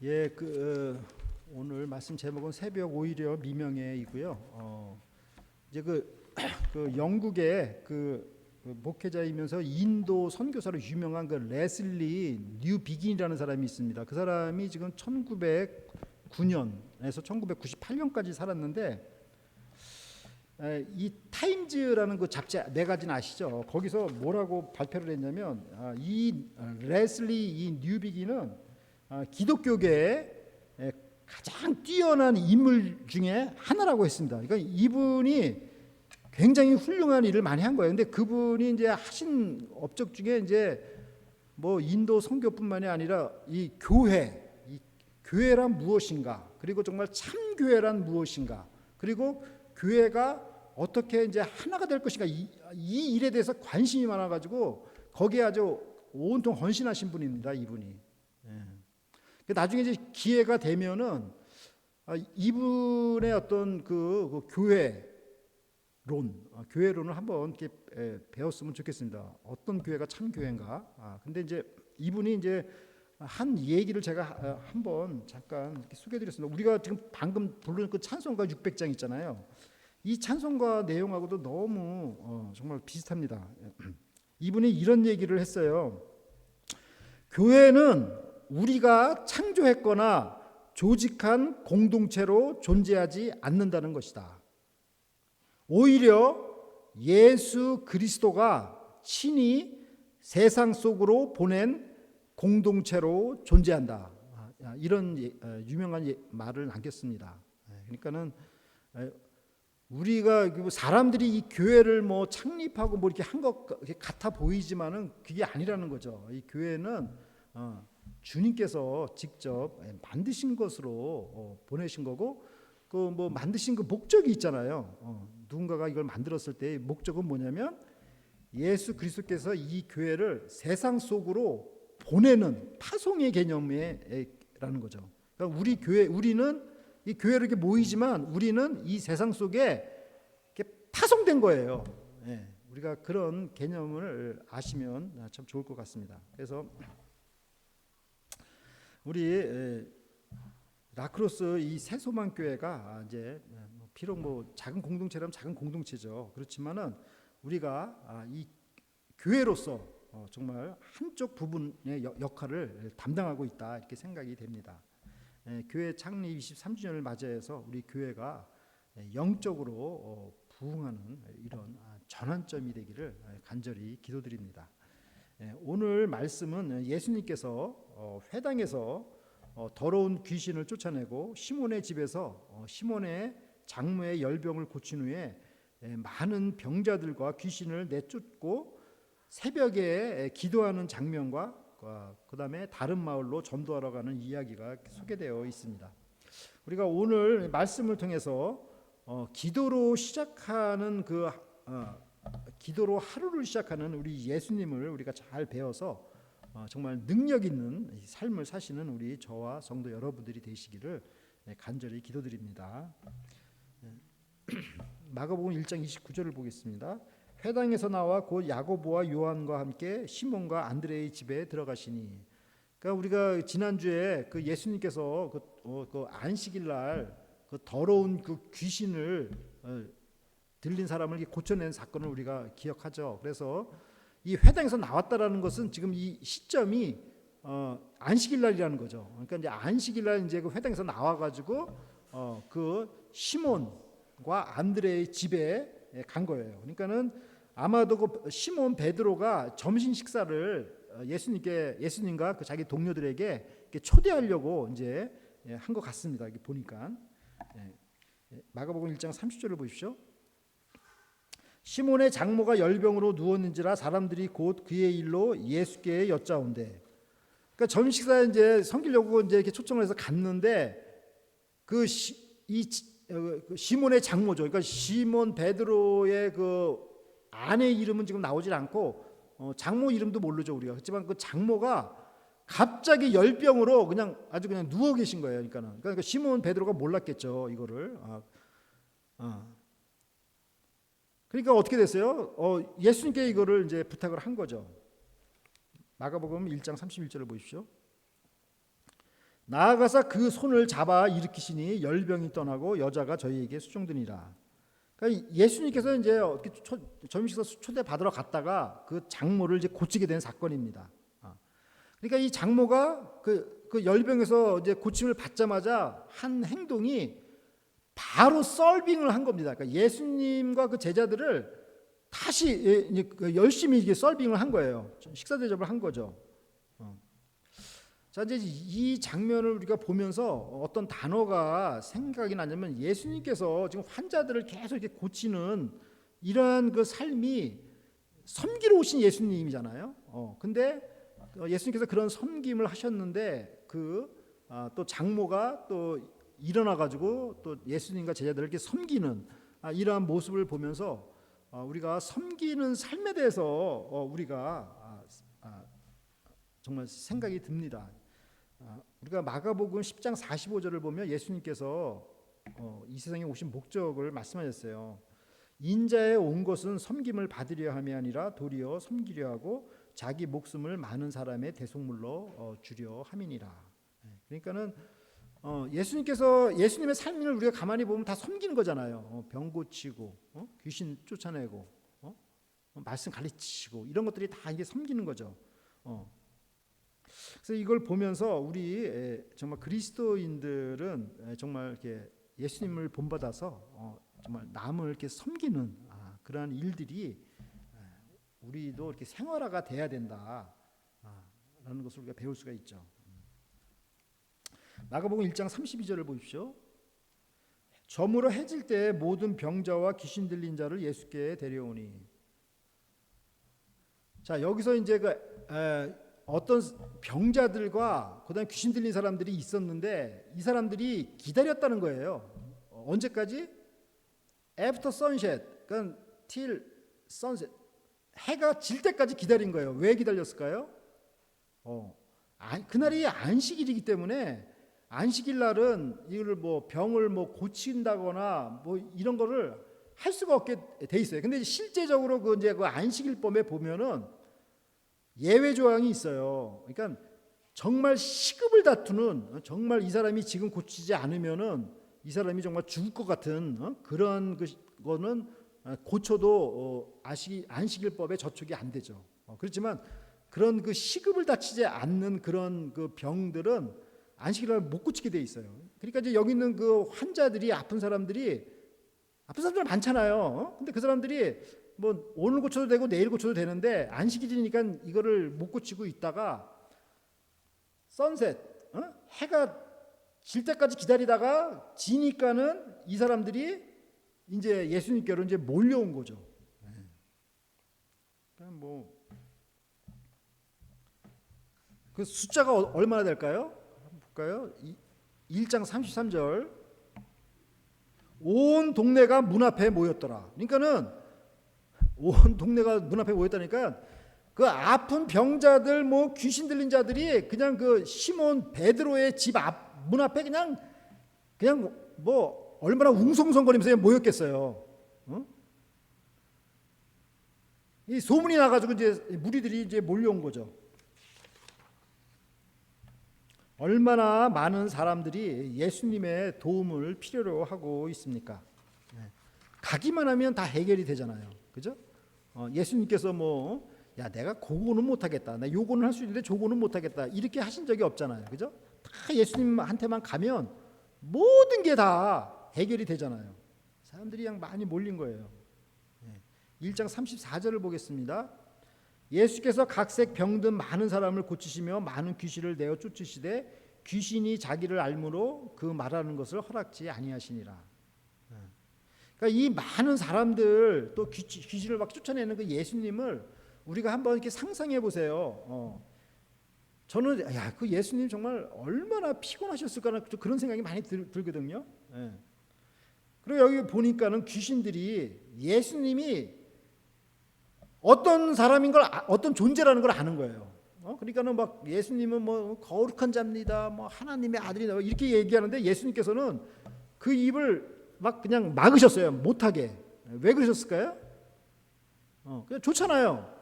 예, 오늘 말씀 제목은 새벽 오히려 미명에이고요. 이제 그 영국의 목회자이면서 인도 선교사로 유명한 그 레슬리 뉴비긴이라는 사람이 있습니다. 그 사람이 지금 1909년에서 1998년까지 살았는데, 이 타임즈라는 그 잡지 매거진 아시죠? 거기서 뭐라고 발표를 했냐면, 이 레슬리 이 뉴비긴은 기독교계의 가장 뛰어난 인물 중에 하나라고 했습니다. 그러니까 이분이 굉장히 훌륭한 일을 많이 한 거예요. 근데 그분이 이제 하신 업적 중에 이제 뭐 인도 선교뿐만이 아니라 이 교회란 무엇인가, 그리고 정말 참 교회란 무엇인가, 그리고 교회가 어떻게 이제 하나가 될 것인가, 이 일에 대해서 관심이 많아가지고 거기에 아주 온통 헌신하신 분입니다. 이분이. 나중에 이제 기회가 되면은 이분의 어떤 그 교회론을 한번 이렇게 배웠으면 좋겠습니다. 어떤 교회가 참 교회인가? 근데 이제 이분이 이제 한 얘기를 제가 한번 잠깐 이렇게 소개해드렸습니다. 우리가 지금 방금 부르는 그 찬송가 600장 있잖아요. 이 찬송가 내용하고도 너무 정말 비슷합니다. 이분이 이런 얘기를 했어요. 교회는 우리가 창조했거나 조직한 공동체로 존재하지 않는다는 것이다. 오히려 예수 그리스도가 친히 세상 속으로 보낸 공동체로 존재한다. 이런 유명한 말을 남겼습니다. 그러니까는 우리가 사람들이 이 교회를 뭐 창립하고 뭐 이렇게 한 것 같아 보이지만은 그게 아니라는 거죠. 이 교회는 주님께서 직접 만드신 것으로 보내신 거고, 그 뭐 만드신 그 목적이 있잖아요. 누군가가 이걸 만들었을 때 목적은 뭐냐면 예수 그리스도께서 이 교회를 세상 속으로 보내는 파송의 개념이라는 거죠. 그러니까 우리는 이 교회로 이렇게 모이지만 우리는 이 세상 속에 이렇게 파송된 거예요. 우리가 그런 개념을 아시면 참 좋을 것 같습니다. 그래서 우리 라크로스 이 새소망 교회가 이제 비록 뭐 작은 공동체라면 작은 공동체죠. 그렇지만은 우리가 이 교회로서 정말 한쪽 부분의 역할을 담당하고 있다, 이렇게 생각이 됩니다. 교회 창립 23주년을 맞이해서 우리 교회가 영적으로 부흥하는 이런 전환점이 되기를 간절히 기도드립니다. 오늘 말씀은 예수님께서 회당에서 더러운 귀신을 쫓아내고 시몬의 집에서 시몬의 장모의 열병을 고친 후에 많은 병자들과 귀신을 내쫓고 새벽에 기도하는 장면과 그 다음에 다른 마을로 전도하러 가는 이야기가 소개되어 있습니다. 우리가 오늘 말씀을 통해서 기도로 시작하는 기도로 하루를 시작하는 우리 예수님을 우리가 잘 배워서 정말 능력 있는 삶을 사시는 우리 저와 성도 여러분들이 되시기를 간절히 기도드립니다. 마가복음 1장 29절을 보겠습니다. 회당에서 나와 곧 야고보와 요한과 함께 시몬과 안드레의 집에 들어가시니. 그러니까 우리가 지난주에 그 예수님께서 그 안식일 날 그 더러운 그 귀신을 들린 사람을 고쳐낸 사건을 우리가 기억하죠. 그래서 이 회당에서 나왔다라는 것은 지금 이 시점이 안식일 날이라는 거죠. 그러니까 이제 안식일 날 이제 그 회당에서 나와가지고 그 시몬과 안드레의 집에 간 거예요. 그러니까는 아마도 그 시몬 베드로가 점심 식사를 예수님과 그 자기 동료들에게 초대하려고 이제 한 것 같습니다. 이렇게 보니까 마가복음 1장 30절을 보십시오. 시몬의 장모가 열병으로 누웠는지라 사람들이 곧 그의 일로 예수께 여짜온대. 그러니까 점심 식사에 이제 섬기려고 이제 이렇게 초청을 해서 갔는데 그 시몬의 장모죠. 그러니까 시몬 베드로의 그 아내 이름은 지금 나오질 않고 장모 이름도 모르죠 우리가. 그렇지만 그 장모가 갑자기 열병으로 아주 그냥 누워 계신 거예요. 그러니까 시몬 베드로가 몰랐겠죠 이거를. 그러니까 어떻게 됐어요? 예수님께 이거를 이제 부탁을 한 거죠. 마가복음 1장 31절을 보십시오. 나아가서 그 손을 잡아 일으키시니 열병이 떠나고 여자가 저희에게 수종드니라. 그러니까 예수님께서 이제 점심식사 초대 받으러 갔다가 그 장모를 이제 고치게 된 사건입니다. 그러니까 이 장모가 그 열병에서 이제 고침을 받자마자 한 행동이 바로 썰빙을 한 겁니다. 그러니까 예수님과 그 제자들을 다시 열심히 이게 썰빙을 한 거예요. 식사 대접을 한 거죠. 자, 이제 이 장면을 우리가 보면서 어떤 단어가 생각이 나냐면 예수님께서 지금 환자들을 계속 이렇게 고치는 이러한 그 삶이 섬기러 오신 예수님이잖아요. 근데 예수님께서 그런 섬김을 하셨는데 또 장모가 또 일어나 가지고 또 예수님과 제자들을 이렇게 섬기는 이러한 모습을 보면서 우리가 섬기는 삶에 대해서 우리가 정말 생각이 듭니다. 우리가 마가복음 10장 45절을 보면 예수님께서 이 세상에 오신 목적을 말씀하셨어요. 인자에 온 것은 섬김을 받으려 함이 아니라 도리어 섬기려 하고 자기 목숨을 많은 사람의 대속물로 주려 함이니라. 그러니까는 예수님께서 예수님의 삶을 우리가 가만히 보면 다 섬기는 거잖아요. 병 고치고 귀신 쫓아내고 말씀 가르치고 이런 것들이 다 이게 섬기는 거죠. 그래서 이걸 보면서 우리 정말 그리스도인들은 정말 이렇게 예수님을 본받아서 정말 남을 이렇게 섬기는 그러한 일들이 우리도 이렇게 생활화가 돼야 된다라는 것을 우리가 배울 수가 있죠. 마가복음 1장 32절을 보십시오. 저물어 해질 때 모든 병자와 귀신 들린 자를 예수께 데려오니. 자, 여기서 이제 어떤 병자들과 그다음 귀신 들린 사람들이 있었는데 이 사람들이 기다렸다는 거예요. 언제까지? After sunset, 그러니까 till sunset. 해가 질 때까지 기다린 거예요. 왜 기다렸을까요? 그날이 안식일이기 때문에 안식일 날은 이걸 병을 고친다거나 이런 거를 할 수가 없게 돼 있어요. 근데 실제적으로 그 안식일법에 보면은 예외 조항이 있어요. 그러니까 정말 시급을 다투는 정말 이 사람이 지금 고치지 않으면은 이 사람이 정말 죽을 것 같은 그런 거는 고쳐도 안식일법에 저촉이 안 되죠. 그렇지만 그런 그 시급을 다치지 않는 그런 그 병들은 안식일날 못 고치게 돼 있어요. 그러니까 이제 여기 있는 그 환자들이 아픈 사람들 많잖아요. 근데 그 사람들이 오늘 고쳐도 되고 내일 고쳐도 되는데 안식일이니까 이거를 못 고치고 있다가 선셋 해가 질 때까지 기다리다가 지니까는 이 사람들이 이제 예수님께로 이제 몰려온 거죠. 그 숫자가 얼마나 될까요? 한번 볼까요? 1장 33절. 온 동네가 문 앞에 모였더라. 그러니까는 온 동네가 문 앞에 모였다니까 그 아픈 병자들 귀신 들린 자들이 그냥 그 시몬 베드로의 집 문 앞에 그냥 얼마나 웅성웅성거리면서 모였겠어요. 이 소문이 나가지고 이제 무리들이 이제 몰려온 거죠. 얼마나 많은 사람들이 예수님의 도움을 필요로 하고 있습니까? 가기만 하면 다 해결이 되잖아요. 그죠? 예수님께서 야 내가 그거는 못하겠다. 나 요거는 할 수 있는데 저거는 못하겠다. 이렇게 하신 적이 없잖아요. 그죠? 다 예수님한테만 가면 모든 게 다 해결이 되잖아요. 사람들이 그냥 많이 몰린 거예요. 1장 34절을 보겠습니다. 예수께서 각색 병든 많은 사람을 고치시며 많은 귀신을 내어 쫓으시되 귀신이 자기를 알므로 그 말하는 것을 허락지 아니하시니라. 그러니까 이 많은 사람들 또 귀신을 막 쫓아내는 그 예수님을 우리가 한번 이렇게 상상해 보세요. 저는 그 예수님 정말 얼마나 피곤하셨을까 그런 생각이 많이 들거든요. 그리고 여기 보니까는 귀신들이 예수님이 어떤 사람인 걸 어떤 존재라는 걸 아는 거예요. 그러니까는 막 예수님은 거룩한 자입니다. 하나님의 아들이다 이렇게 얘기하는데 예수님께서는 그 입을 막 그냥 막으셨어요. 못하게. 왜 그러셨을까요? 그냥 좋잖아요.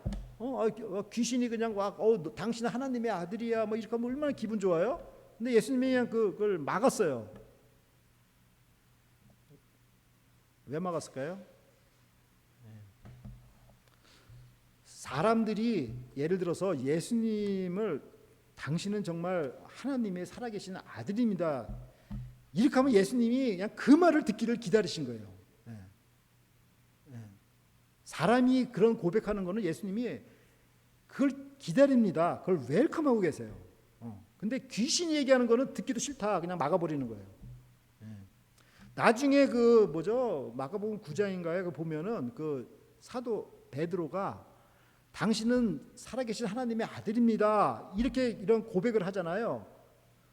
귀신이 그냥 막 당신은 하나님의 아들이야 이렇게 하면 얼마나 기분 좋아요? 근데 예수님이 그냥 그걸 막았어요. 왜 막았을까요? 사람들이 예를 들어서 예수님을 당신은 정말 하나님의 살아계신 아들입니다. 이렇게 하면 예수님이 그냥 그 말을 듣기를 기다리신 거예요. 사람이 그런 고백하는 거는 예수님이 그걸 기다립니다. 그걸 웰컴하고 계세요. 근데 귀신이 얘기하는 거는 듣기도 싫다. 그냥 막아버리는 거예요. 나중에 그 뭐죠? 마가복음 9장인가에 그 보면은 그 사도 베드로가 당신은 살아계신 하나님의 아들입니다. 이런 고백을 하잖아요.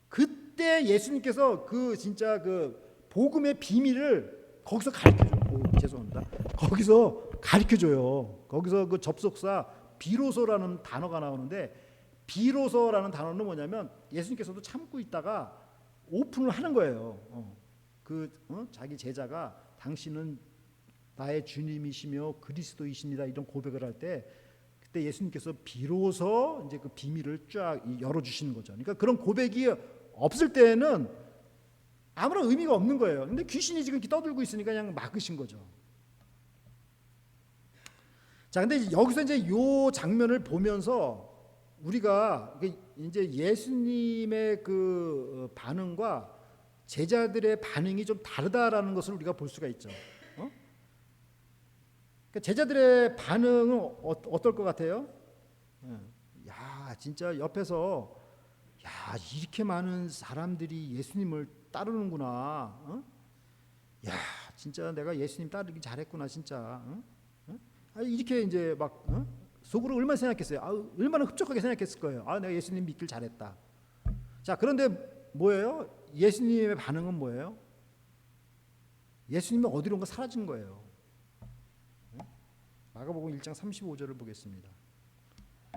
그때 예수님께서 그 진짜 그 복음의 비밀을 거기서 가르쳐줘요. 죄송합니다. 거기서 가르쳐줘요. 거기서 그 접속사 비로소라는 단어가 나오는데 비로소라는 단어는 뭐냐면 예수님께서도 참고 있다가 오픈을 하는 거예요. 자기 제자가 당신은 나의 주님이시며 그리스도이십니다. 이런 고백을 할 때 그때 예수님께서 비로소 이제 그 비밀을 쫙 열어주시는 거죠. 그러니까 그런 고백이 없을 때는 아무런 의미가 없는 거예요. 근데 귀신이 지금 떠들고 있으니까 그냥 막으신 거죠. 자, 근데 여기서 이제 요 장면을 보면서 우리가 이제 예수님의 그 반응과 제자들의 반응이 좀 다르다라는 것을 우리가 볼 수가 있죠. 그러니까 제자들의 반응은 어떨 것 같아요? 야, 진짜 옆에서 야, 이렇게 많은 사람들이 예수님을 따르는구나. 야, 진짜 내가 예수님 따르기 잘했구나, 진짜. 이렇게 이제 막 속으로 얼마나 생각했어요. 얼마나 흡족하게 생각했을 거예요. 내가 예수님 믿길 잘했다. 자, 그런데 뭐예요? 예수님의 반응은 뭐예요? 예수님이 어디론가 사라진 거예요. 마가복음 1장 35절을 보겠습니다.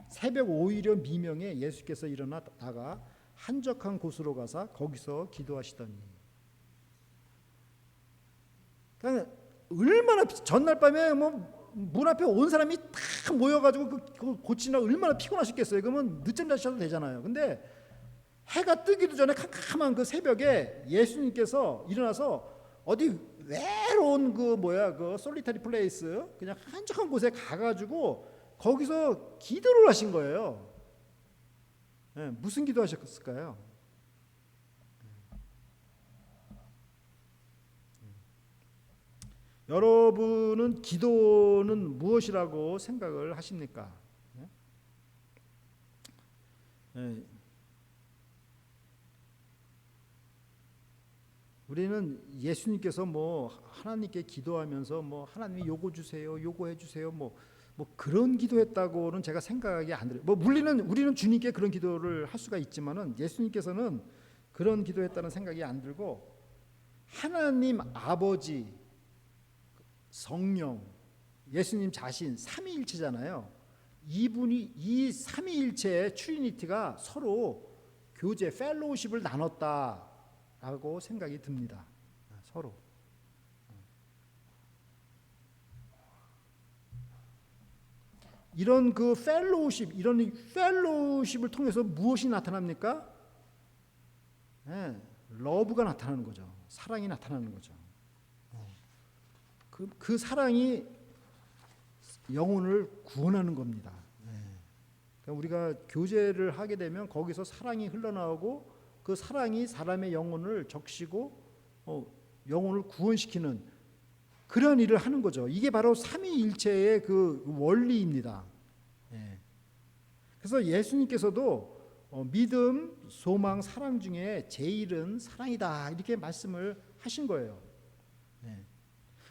새벽 오히려 미명에 예수께서 일어나다가 한적한 곳으로 가사 거기서 기도하시더니. 그러니까 얼마나 전날 밤에 뭐 문 앞에 온 사람이 다 모여가지고 그 고치느라 얼마나 피곤하셨겠어요. 그러면 늦잠 자셔도 되잖아요. 근데 해가 뜨기도 전에 캄캄한 그 새벽에 예수님께서 일어나서 어디 외로운 그 솔리타리 플레이스 그냥 한적한 곳에 가가지고 거기서 기도를 하신 거예요. 무슨 기도하셨을까요? 여러분은 기도는 무엇이라고 생각을 하십니까? 우리는 예수님께서 뭐 하나님께 기도하면서 뭐 하나님이 요거 주세요, 요거 해주세요, 뭐 그런 기도했다고는 제가 생각이 안 들어요. 우리는 주님께 그런 기도를 할 수가 있지만은 예수님께서는 그런 기도했다는 생각이 안 들고 하나님 아버지, 성령, 예수님 자신 삼위일체잖아요. 이 삼위일체의 트리니티가 서로 교제, 펠로우십을 나눴다라고 생각이 듭니다. 서로. 이런 그 이런 펠로우십을 통해서 무엇이 나타납니까? 러브가 나타나는 거죠. 사랑이 나타나는 거죠. 그 사랑이 영혼을 구원하는 겁니다. 그러니까 우리가 교제를 하게 되면 거기서 사랑이 흘러나오고 그 사랑이 사람의 영혼을 적시고 영혼을 구원시키는 그런 일을 하는 거죠. 이게 바로 삼위일체의 그 원리입니다. 그래서 예수님께서도 믿음, 소망, 사랑 중에 제일은 사랑이다 이렇게 말씀을 하신 거예요.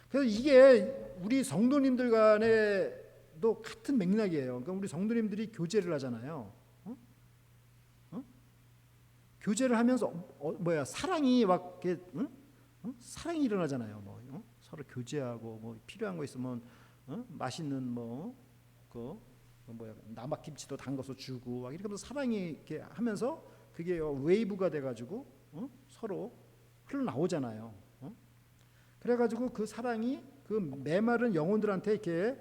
그래서 이게 우리 성도님들 간에도 같은 맥락이에요. 그러니까 우리 성도님들이 교제를 하잖아요. 교제를 하면서 사랑이 막 이렇게 사랑이 일어나잖아요. 서로 교제하고 필요한 거 있으면 맛있는 남아김치도 담가서 주고 막 이렇게 하면서 사랑이 이렇게 하면서 그게 웨이브가 돼가지고 서로 흘러나오잖아요. 그래가지고 그 사랑이 그 메마른 영혼들한테 이렇게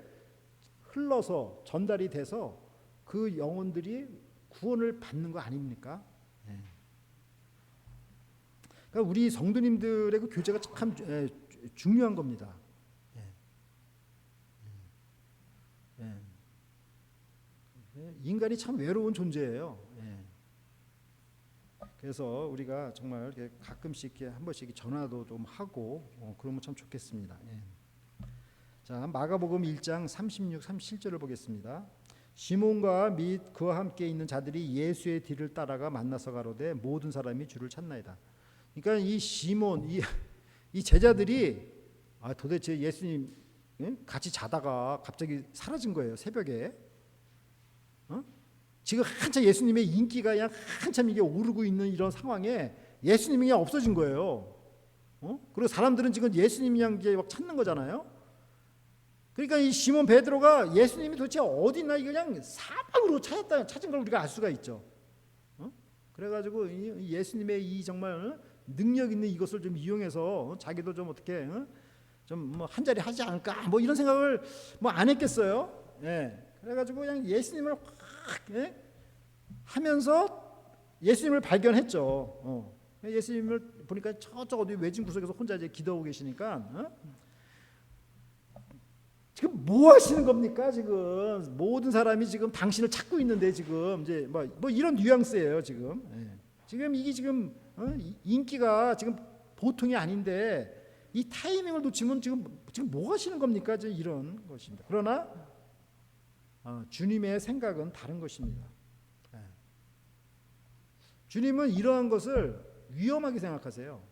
흘러서 전달이 돼서 그 영혼들이 구원을 받는 거 아닙니까? 그러니까 우리 성도님들의 그 교제가 참 중요한 겁니다. 인간이 참 외로운 존재예요. 그래서 우리가 정말 가끔씩 한 번씩 전화도 좀 하고 그러면 참 좋겠습니다. 자, 마가복음 1장 36, 37절을 보겠습니다. 시몬과 및 그와 함께 있는 자들이 예수의 뒤를 따라가 만나서 가로되 모든 사람이 주를 찾나이다. 그러니까 이 시몬 이 제자들이 도대체 예수님 같이 자다가 갑자기 사라진 거예요. 새벽에. 지금 한참 예수님의 인기가 그냥 한참 이게 오르고 있는 이런 상황에 예수님이 그냥 없어진 거예요. 그리고 사람들은 지금 예수님이 그냥 이제 막 찾는 거잖아요. 그러니까 이 시몬 베드로가 예수님이 도대체 어디 있나 이거 그냥 사방으로 찾은 걸 우리가 알 수가 있죠. 그래가지고 이 예수님의 이 정말 능력 있는 이것을 좀 이용해서 자기도 좀 어떻게 좀 뭐 한 자리 하지 않을까 뭐 이런 생각을 뭐 안 했겠어요. 그래가지고 그냥 예수님을 확 하면서 예수님을 발견했죠. 예수님을 보니까 저쪽 어디 외진 구석에서 혼자 이제 기도하고 계시니까 지금 뭐 하시는 겁니까? 지금 모든 사람이 지금 당신을 찾고 있는데 지금 이제 뭐 이런 뉘앙스예요. 지금 이게 지금 인기가 지금 보통이 아닌데 이 타이밍을 놓치면 지금 뭐 하시는 겁니까? 이런 것입니다. 그러나 주님의 생각은 다른 것입니다. 주님은 이러한 것을 위험하게 생각하세요.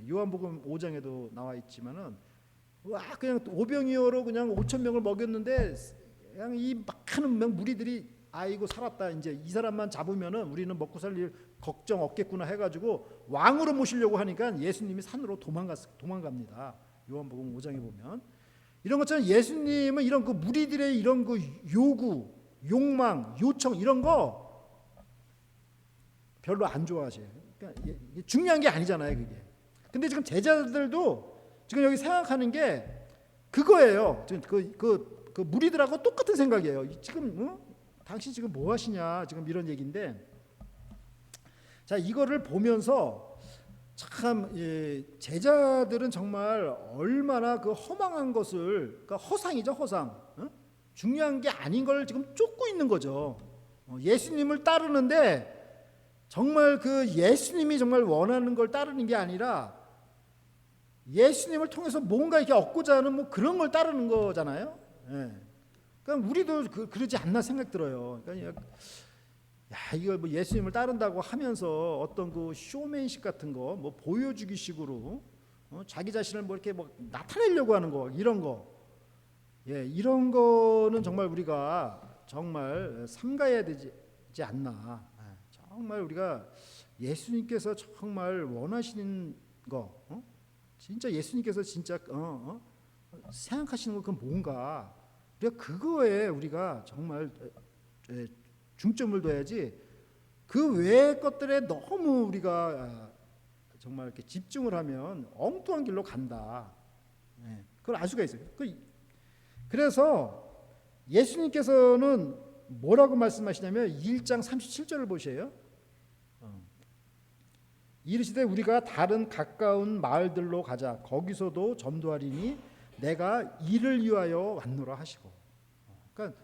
요한복음 5장에도 나와 있지만은 그냥 오병이어로 그냥 5천 명을 먹였는데 그냥 이 많은 무리들이 아이고 살았다 이제 이 사람만 잡으면은 우리는 먹고 살 일 걱정 없겠구나 해가지고 왕으로 모시려고 하니까 예수님이 산으로 도망갑니다. 요한복음 5장에 보면 이런 것처럼 예수님은 이런 그 무리들의 이런 그 요구, 욕망, 요청 이런 거 별로 안 좋아하세요. 그러니까 중요한 게 아니잖아요, 그게. 근데 지금 제자들도 지금 여기 생각하는 게 그거예요. 지금 그 무리들하고 똑같은 생각이에요. 지금 당신 지금 뭐 하시냐 지금 이런 얘기인데, 자 이거를 보면서 참 제자들은 정말 얼마나 그 허망한 것을, 그러니까 허상이죠, 허상. 중요한 게 아닌 걸 지금 쫓고 있는 거죠. 예수님을 따르는데 정말 그 예수님이 정말 원하는 걸 따르는 게 아니라 예수님을 통해서 뭔가 이렇게 얻고자 하는 뭐 그런 걸 따르는 거잖아요. 그러니까 우리도 그러지 않나 생각 들어요. 그러니까 이거 뭐 예수님을 따른다고 하면서 어떤 그 쇼맨십 같은 거, 뭐 보여주기 식으로 자기 자신을 뭐 이렇게 뭐 나타내려고 하는 거, 이런 거, 이런 거는 정말 우리가 정말 삼가해야 되지 않나. 정말 우리가 예수님께서 정말 원하시는 거, 진짜 예수님께서 진짜 생각하시는 거 그건 뭔가 우리가 그거에 우리가 정말 중점을 둬야지 그 외의 것들에 너무 우리가 정말 이렇게 집중을 하면 엉뚱한 길로 간다. 그걸 알 수가 있어요. 그래서 예수님께서는 뭐라고 말씀하시냐면 1장 37절을 보세요. 이르시되 우리가 다른 가까운 마을들로 가자. 거기서도 전도하리니 내가 이를 위하여 왔노라 하시고. 그러니까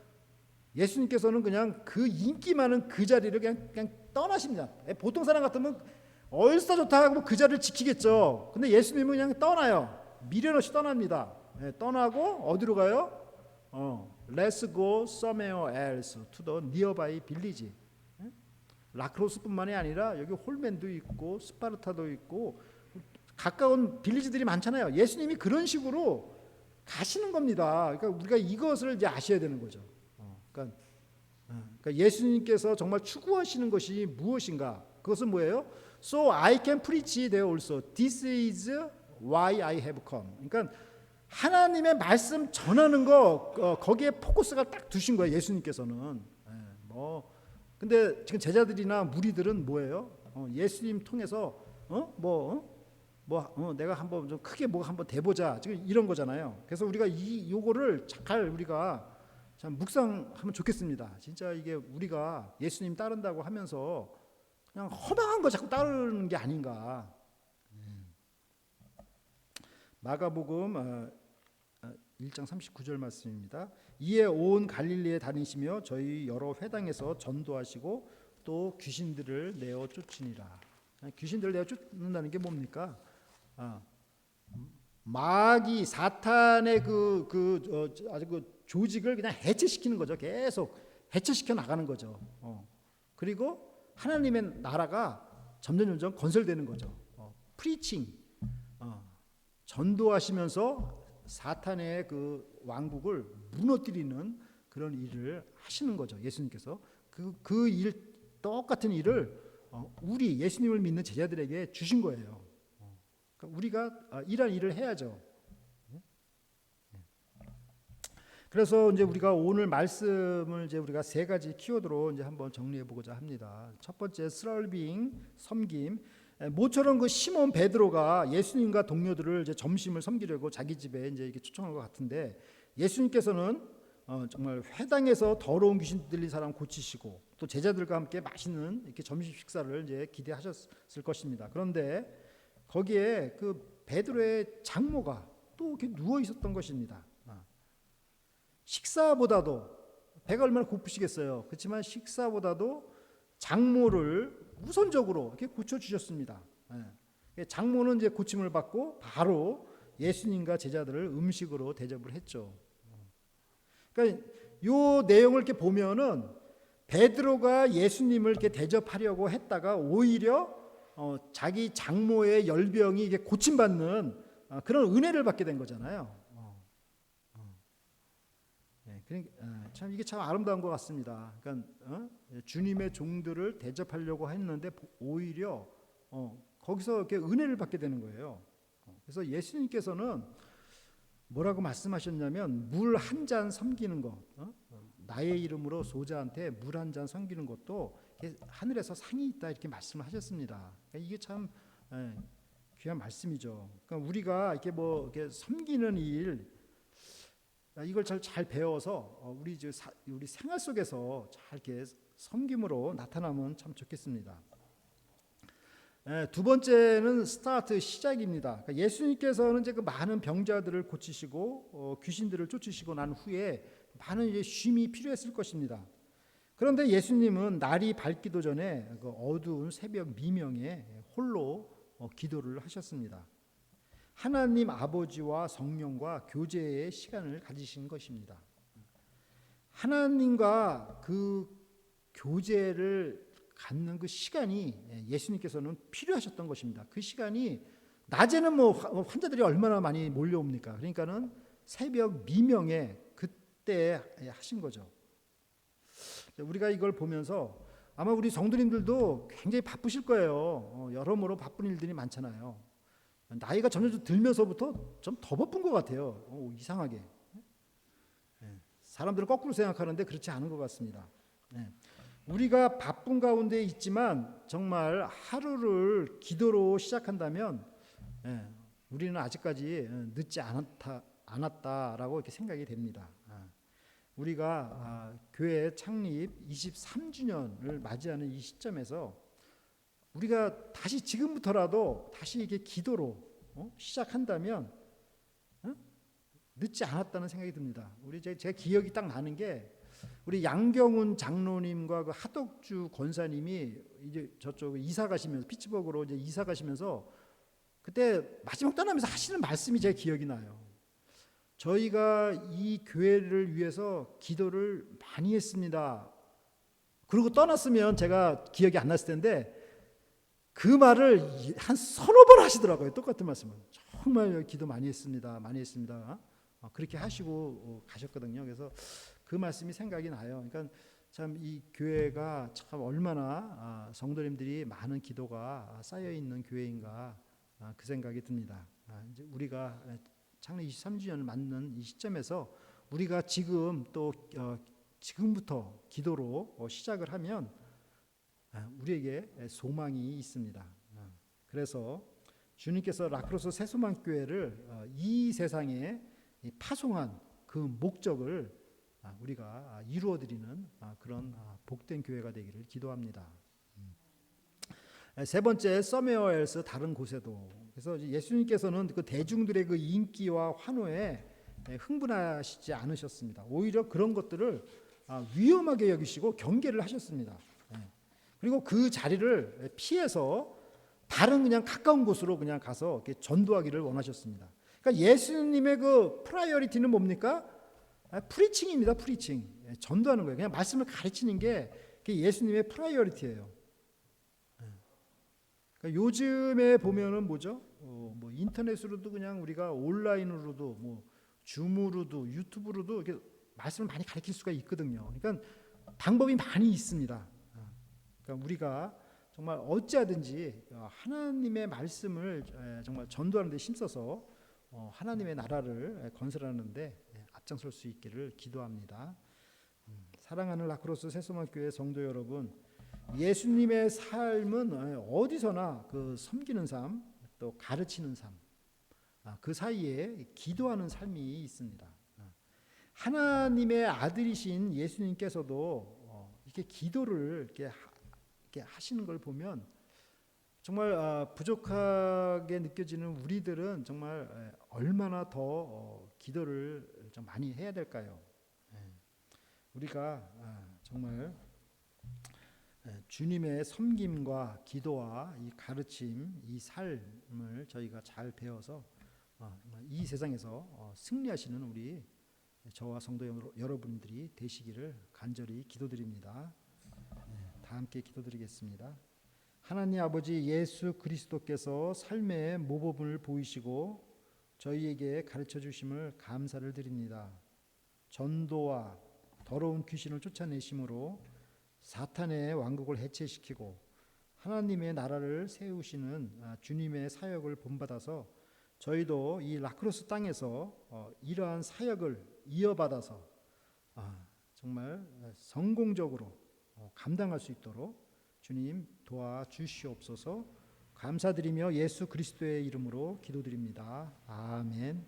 예수님께서는 그냥 그 인기 많은 그 자리를 그냥 떠나십니다. 보통 사람 같으면 얼싸 좋다 하고 그 자리를 지키겠죠. 근데 예수님은 그냥 떠나요. 미련 없이 떠납니다. 떠나고 어디로 가요? Let's go somewhere else to the nearby village. 라크로스뿐만이 아니라 여기 홀맨도 있고 스파르타도 있고 가까운 빌리지들이 많잖아요. 예수님이 그런 식으로 가시는 겁니다. 그러니까 우리가 이것을 이제 아셔야 되는 거죠. 그러니까 예수님께서 정말 추구하시는 것이 무엇인가? 그것은 뭐예요? So I can preach there also. This is why I have come. 그러니까 하나님의 말씀 전하는 거 거기에 포커스가 딱 두신 거예요. 예수님께서는. 근데 지금 제자들이나 무리들은 뭐예요? 예수님 통해서 내가 한번 좀 크게 뭐 한번 대보자 지금 이런 거잖아요. 그래서 우리가 요거를 잘 우리가 참 묵상하면 좋겠습니다. 진짜 이게 우리가 예수님 따른다고 하면서 그냥 허망한 거 자꾸 따르는 게 아닌가. 마가복음 1장 39절 말씀입니다. 이에 온 갈릴리에 다니시며 저희 여러 회당에서 전도하시고 또 귀신들을 내어 쫓으니라. 귀신들을 내어 쫓는다는 게 뭡니까? 마귀 사탄의 아주 그 조직을 그냥 해체시키는 거죠. 계속 해체시켜 나가는 거죠. 그리고 하나님의 나라가 점점 건설되는 거죠. 프리칭, 전도하시면서 사탄의 그 왕국을 무너뜨리는 그런 일을 하시는 거죠. 예수님께서 그 일, 똑같은 일을 우리 예수님을 믿는 제자들에게 주신 거예요. 그러니까 우리가 이런 일을 해야죠. 그래서 이제 우리가 오늘 말씀을 이제 우리가 세 가지 키워드로 이제 한번 정리해 보고자 합니다. 첫 번째, 서빙, 섬김. 모처럼 그 시몬 베드로가 예수님과 동료들을 이제 점심을 섬기려고 자기 집에 이제 이렇게 초청한 것 같은데, 예수님께서는 정말 회당에서 더러운 귀신 들린 사람 고치시고 또 제자들과 함께 맛있는 이렇게 점심 식사를 이제 기대하셨을 것입니다. 그런데 거기에 그 베드로의 장모가 또 이렇게 누워 있었던 것입니다. 식사보다도 배가 얼마나 고프시겠어요. 그렇지만 식사보다도 장모를 우선적으로 이렇게 고쳐 주셨습니다. 장모는 이제 고침을 받고 바로 예수님과 제자들을 음식으로 대접을 했죠. 그러니까 요 내용을 이렇게 보면은 베드로가 예수님을 이렇게 대접하려고 했다가 오히려 자기 장모의 열병이 이게 고침받는 그런 은혜를 받게 된 거잖아요. 참 이게 참 아름다운 것 같습니다. 그러니까 주님의 종들을 대접하려고 했는데 오히려 거기서 이렇게 은혜를 받게 되는 거예요. 그래서 예수님께서는 뭐라고 말씀하셨냐면 물 한 잔 섬기는 것, 나의 이름으로 소자한테 물 한 잔 섬기는 것도 하늘에서 상이 있다 이렇게 말씀을 하셨습니다. 그러니까 이게 참 귀한 말씀이죠. 그러니까 우리가 이렇게 뭐 이렇게 섬기는 일 이걸 잘 배워서 우리 생활 속에서 잘 이렇게 섬김으로 나타나면 참 좋겠습니다. 두 번째는 스타트, 시작입니다. 그러니까 예수님께서는 이제 그 많은 병자들을 고치시고 귀신들을 쫓으시고 난 후에 많은 이제 쉼이 필요했을 것입니다. 그런데 예수님은 날이 밝기도 전에 그 어두운 새벽 미명에 홀로 기도를 하셨습니다. 하나님 아버지와 성령과 교제의 시간을 가지신 것입니다. 하나님과 그 교제를 갖는 그 시간이 예수님께서는 필요하셨던 것입니다. 그 시간이 낮에는 뭐 환자들이 얼마나 많이 몰려옵니까? 그러니까는 새벽 미명에 그때 하신 거죠. 우리가 이걸 보면서 아마 우리 성도님들도 굉장히 바쁘실 거예요. 여러모로 바쁜 일들이 많잖아요. 나이가 점점 들면서부터 좀 더 바쁜 것 같아요. 이상하게. 사람들은 거꾸로 생각하는데 그렇지 않은 것 같습니다. 우리가 바쁜 가운데 있지만 정말 하루를 기도로 시작한다면 우리는 아직까지 늦지 않았다라고 이렇게 생각이 됩니다. 우리가 교회 창립 23주년을 맞이하는 이 시점에서 우리가 다시 지금부터라도 다시 이게 기도로 시작한다면 늦지 않았다는 생각이 듭니다. 제 기억이 딱 나는 게 우리 양경훈 장로님과 그 하덕주 권사님이 이제 저쪽 이사 가시면서 피츠버그로 이제 이사 가시면서 그때 마지막 떠나면서 하시는 말씀이 제 기억이 나요. 저희가 이 교회를 위해서 기도를 많이 했습니다. 그리고 떠났으면 제가 기억이 안 났을 텐데 그 말을 한 서너 번 하시더라고요. 똑같은 말씀을. 정말 기도 많이 했습니다. 많이 했습니다. 그렇게 하시고 가셨거든요. 그래서 그 말씀이 생각이 나요. 그러니까 참 이 교회가 참 얼마나 성도님들이 많은 기도가 쌓여 있는 교회인가 그 생각이 듭니다. 이제 우리가 창립 23주년을 맞는 이 시점에서 우리가 지금 또 지금부터 기도로 시작을 하면 우리에게 소망이 있습니다. 그래서 주님께서 라크로스 새소망교회를 이 세상에 파송한 그 목적을 우리가 이루어드리는 그런 복된 교회가 되기를 기도합니다. 세 번째, 서메어엘스 다른 곳에도 그래서 예수님께서는 그 대중들의 그 인기와 환호에 흥분하시지 않으셨습니다. 오히려 그런 것들을 위험하게 여기시고 경계를 하셨습니다. 그리고 그 자리를 피해서 다른 그냥 가까운 곳으로 그냥 가서 이렇게 전도하기를 원하셨습니다. 그러니까 예수님의 그 프라이어리티는 뭡니까? 프리칭입니다. 프리칭. 전도하는 거예요. 그냥 말씀을 가르치는 게 예수님의 프라이어리티예요. 그러니까 요즘에 보면은 뭐죠? 뭐 인터넷으로도 그냥 우리가 온라인으로도 뭐 줌으로도 유튜브로도 이렇게 말씀을 많이 가르칠 수가 있거든요. 그러니까 방법이 많이 있습니다. 그러니까 우리가 정말 어찌하든지 하나님의 말씀을 정말 전도하는 데 힘써서 하나님의 나라를 건설하는데 앞장설 수 있기를 기도합니다. 사랑하는 라크로스 새소망교회 성도 여러분, 예수님의 삶은 어디서나 그 섬기는 삶, 또 가르치는 삶, 그 사이에 기도하는 삶이 있습니다. 하나님의 아들이신 예수님께서도 이렇게 기도를 이렇게 하시는 걸 보면 정말 부족하게 느껴지는 우리들은 정말 얼마나 더 기도를 좀 많이 해야 될까요? 우리가 정말 주님의 섬김과 기도와 이 가르침, 이 삶을 저희가 잘 배워서 이 세상에서 승리하시는 우리 저와 성도 여러분들이 되시기를 간절히 기도드립니다. 다 함께 기도드리겠습니다. 하나님 아버지, 예수 그리스도께서 삶의 모범을 보이시고 저희에게 가르쳐 주심을 감사를 드립니다. 전도와 더러운 귀신을 쫓아내심으로 사탄의 왕국을 해체시키고 하나님의 나라를 세우시는 주님의 사역을 본받아서 저희도 이 라크로스 땅에서 이러한 사역을 이어받아서 정말 성공적으로 감당할 수 있도록 주님 도와주시옵소서. 감사드리며 예수 그리스도의 이름으로 기도드립니다. 아멘.